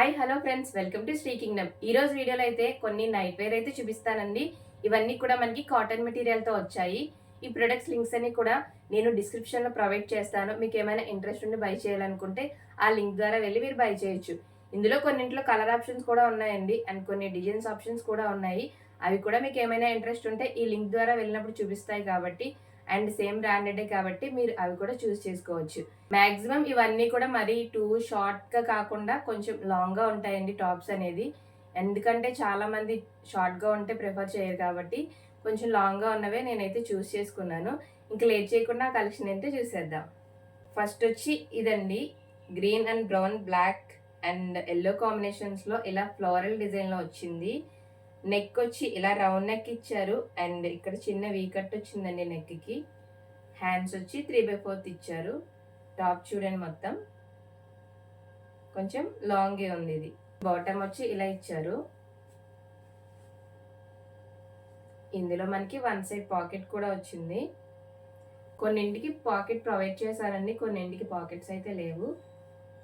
Hi hello friends, welcome to Sri Kingdom. ఈ రోజు వీడియోలో అయితే కొన్ని నైట్ వేర్ అయితే చూపిస్తానండి. ఇవన్నీ కూడా మనకి కాటన్ మెటీరియల్ తో వచ్చాయి. ఈ ప్రొడక్ట్స్ లింక్స్ అన్ని కూడా నేను డిస్క్రిప్షన్ లో ప్రొవైడ్ చేస్తాను. మీకు ఏమైనా ఇంట్రెస్ట్ ఉండి బై చేయాలనుకుంటే ఆ లింక్ ద్వారా వెళ్ళి మీరు బై చేయొచ్చు. ఇందులో కొన్నింట్లో కలర్ ఆప్షన్స్ కూడా ఉన్నాయండి, అండ్ కొన్ని డిజైన్స్ ఆప్షన్స్ కూడా ఉన్నాయి. అవి కూడా మీకు ఏమైనా ఇంట్రెస్ట్ ఉంటే ఈ లింక్ ద్వారా వెళ్ళినప్పుడు చూపిస్తాయి కాబట్టి, అండ్ సేమ్ బ్రాండెడే కాబట్టి మీరు అవి కూడా చూస్ చేసుకోవచ్చు. మాక్సిమం ఇవన్నీ కూడా మరీ టూ షార్ట్ గా కాకుండా కొంచెం లాంగ్ గా ఉంటాయండి టాప్స్ అనేది. ఎందుకంటే చాలా మంది షార్ట్ గా ఉంటే ప్రిఫర్ చేయరు కాబట్టి కొంచెం లాంగ్ గా ఉన్నవే నేనైతే చూస్ చేసుకున్నాను. ఇంకా లేట్ చేయకుండా ఆ కలెక్షన్ అయితే చూసేద్దాం. ఫస్ట్ వచ్చి ఇదండి, green and brown, black and yellow combinations లో ఇలా ఫ్లోరల్ డిజైన్ లో వచ్చింది. నెక్ వచ్చి ఇలా రౌండ్ నెక్ ఇచ్చారు, అండ్ ఇక్కడ చిన్న వీ కట్ వచ్చిందండి నెక్ కి. హ్యాండ్స్ వచ్చి 3/4 ఇచ్చారు. టాప్ చూడండి, మొత్తం కొంచెం లాంగే ఉంది. ఇది బాటమ్ వచ్చి ఇలా ఇచ్చారు. ఇందులో మనకి వన్ సైడ్ పాకెట్ కూడా వచ్చింది. కొన్నింటికి పాకెట్ ప్రొవైడ్ చేశారండి, కొన్నింటికి పాకెట్స్ అయితే లేవు.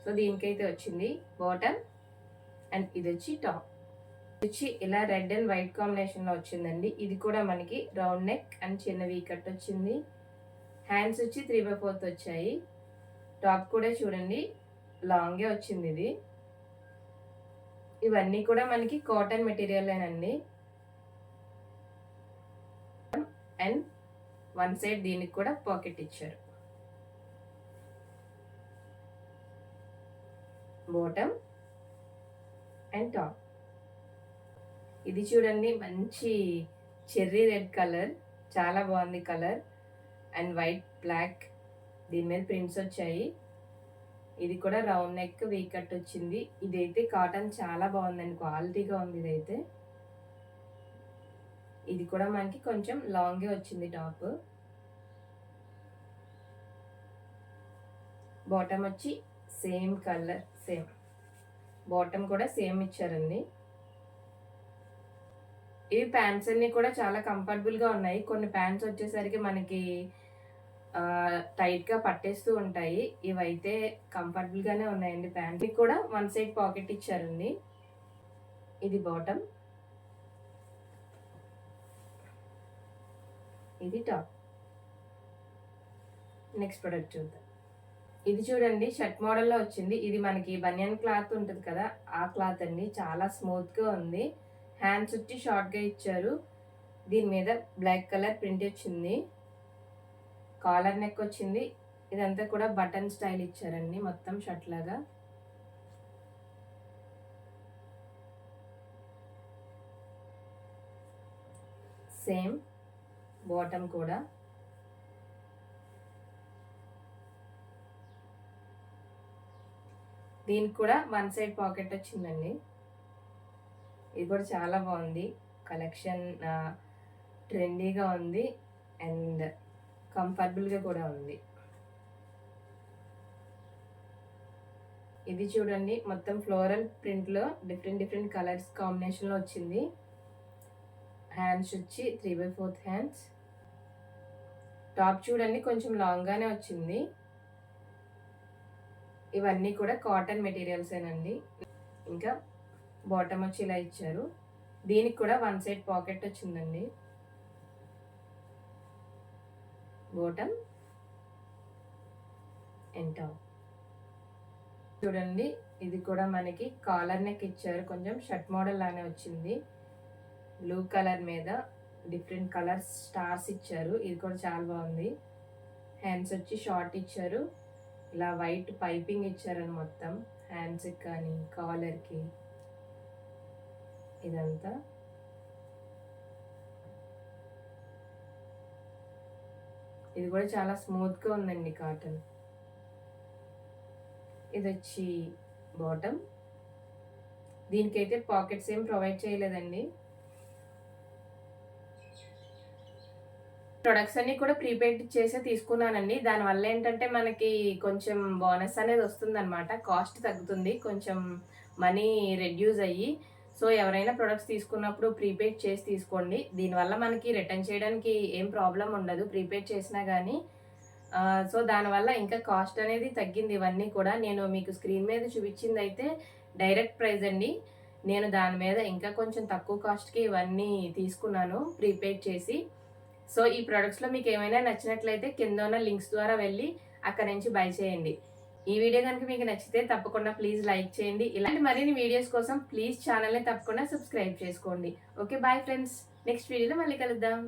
సో దీనికైతే వచ్చింది బాటమ్, అండ్ ఇది వచ్చి టాప్. వచ్చి ఇలా రెడ్ అండ్ వైట్ కాంబినేషన్ లో వచ్చిందండి. ఇది కూడా మనకి రౌండ్ నెక్ అండ్ చిన్న వీ కట్ వచ్చింది. హ్యాండ్స్ వచ్చి 3/4 వచ్చాయి. టాప్ కూడా చూడండి లాంగే వచ్చింది. ఇది ఇవన్నీ కూడా మనకి కాటన్ మెటీరియల్ అండి. అండ్ వన్ సైడ్ దీనికి కూడా పాకెట్ ఇచ్చారు. Bottom and top. ఇది చూడండి, మంచి చెర్రీ రెడ్ కలర్, చాలా బాగుంది కలర్. అండ్ వైట్, బ్లాక్, దీని మీద ప్రింట్స్ వచ్చాయి. ఇది కూడా రౌండ్ నెక్, వీ కట్ వచ్చింది. ఇదైతే కాటన్ చాలా బాగుందండి, క్వాలిటీగా ఉంది ఇదైతే. ఇది కూడా మనకి కొంచెం లాంగే వచ్చింది టాప్. బాటమ్ వచ్చి సేమ్ కలర్, సేమ్ బాటమ్ కూడా సేమ్ ఇచ్చారండి. ఇవి ప్యాంట్స్ అన్ని కూడా చాలా కంఫర్టబుల్ గా ఉన్నాయి. కొన్ని ప్యాంట్స్ వచ్చేసరికి మనకి టైట్ గా పట్టేస్తూ ఉంటాయి. ఇవైతే కంఫర్టబుల్ గానే ఉన్నాయండి. ప్యాంట్ కూడా వన్ సైడ్ పాకెట్ ఇచ్చారండి. ఇది బాటమ్, ఇది టాప్. నెక్స్ట్ ప్రొడక్ట్ చూద్దాం. ఇది చూడండి, షర్ట్ మోడల్లో వచ్చింది. ఇది మనకి బనియన్ క్లాత్ ఉంటుంది కదా, ఆ క్లాత్ అండి. చాలా స్మూత్ గా ఉంది. హ్యాండ్స్ వచ్చి షార్ట్ గా ఇచ్చారు. దీని మీద బ్లాక్ కలర్ ప్రింట్ వచ్చింది. కాలర్ నెక్ వచ్చింది. ఇదంతా కూడా బటన్ స్టైల్ ఇచ్చారండి, మొత్తం షర్ట్ లాగా. సేమ్ బాటమ్ కూడా. దీనికి కూడా వన్ సైడ్ పాకెట్ వచ్చిందండి. ఇది కూడా చాలా బాగుంది కలెక్షన్, ట్రెండీగా ఉంది అండ్ కంఫర్టబుల్గా కూడా ఉంది. ఇది చూడండి, మొత్తం ఫ్లోరల్ ప్రింట్లో డిఫరెంట్ డిఫరెంట్ కలర్స్ కాంబినేషన్లో వచ్చింది. హ్యాండ్స్ వచ్చి 3/4 హ్యాండ్స్. టాప్ చూడండి, కొంచెం లాంగ్గానే వచ్చింది. ఇవన్నీ కూడా కాటన్ మెటీరియల్స్ ఏనండి. ఇంకా బాటమ్ వచ్చి ఇలా ఇచ్చారు. దీనికి కూడా వన్ సైడ్ పాకెట్ వచ్చిందండి. Bottom and top. చూడండి, ఇది కూడా మనకి కాలర్ నెక్ ఇచ్చారు. కొంచెం షర్ట్ మోడల్ లానే వచ్చింది. బ్లూ కలర్ మీద డిఫరెంట్ కలర్స్ స్టార్స్ ఇచ్చారు. ఇది కూడా చాలా బాగుంది. హ్యాండ్స్ వచ్చి షార్ట్ ఇచ్చారు. ఇలా వైట్ పైపింగ్ ఇచ్చారని మొత్తం హ్యాండ్స్కి కానీ కాలర్కి. ఇదంతా ఇది కూడా చాలా స్మూత్గా ఉందండి కాటన్. ఇది వచ్చి బాటమ్. దీనికైతే పాకెట్స్ ఏం ప్రొవైడ్ చేయలేదండి. ప్రొడక్ట్స్ అన్ని కూడా ప్రీపెయిడ్ చేసే తీసుకున్నానండి. దానివల్ల ఏంటంటే మనకి కొంచెం బోనస్ అనేది వస్తుంది అనమాట, కాస్ట్ తగ్గుతుంది, కొంచెం మనీ రెడ్యూస్ అయ్యి. సో ఎవరైనా ప్రొడక్ట్స్ తీసుకున్నప్పుడు ప్రీపెయిడ్ చేసి తీసుకోండి. దీనివల్ల మనకి రిటర్న్ చేయడానికి ఏం ప్రాబ్లం ఉండదు ప్రీపెయిడ్ చేసినా కానీ. సో దానివల్ల ఇంకా కాస్ట్ అనేది తగ్గింది. ఇవన్నీ కూడా నేను మీకు స్క్రీన్ మీద చూపించింది అయితే డైరెక్ట్ ప్రైస్ అండి. నేను దాని మీద ఇంకా కొంచెం తక్కువ కాస్ట్కి ఇవన్నీ తీసుకున్నాను ప్రీపెయిడ్ చేసి. సో ఈ ప్రొడక్ట్స్లో మీకు ఏమైనా నచ్చినట్లయితే కింద ఉన్న లింక్స్ ద్వారా వెళ్ళి అక్కడ నుంచి బై చేయండి. ఈ వీడియో కనుక మీకు నచ్చితే తప్పకుండా ప్లీజ్ లైక్ చేయండి. ఇలాంటి మరిన్ని వీడియోస్ కోసం ప్లీజ్ ఛానల్ని తప్పకుండా సబ్స్క్రైబ్ చేసుకోండి. ఓకే బాయ్ ఫ్రెండ్స్, నెక్స్ట్ వీడియోలో మళ్ళీ కలుద్దాం.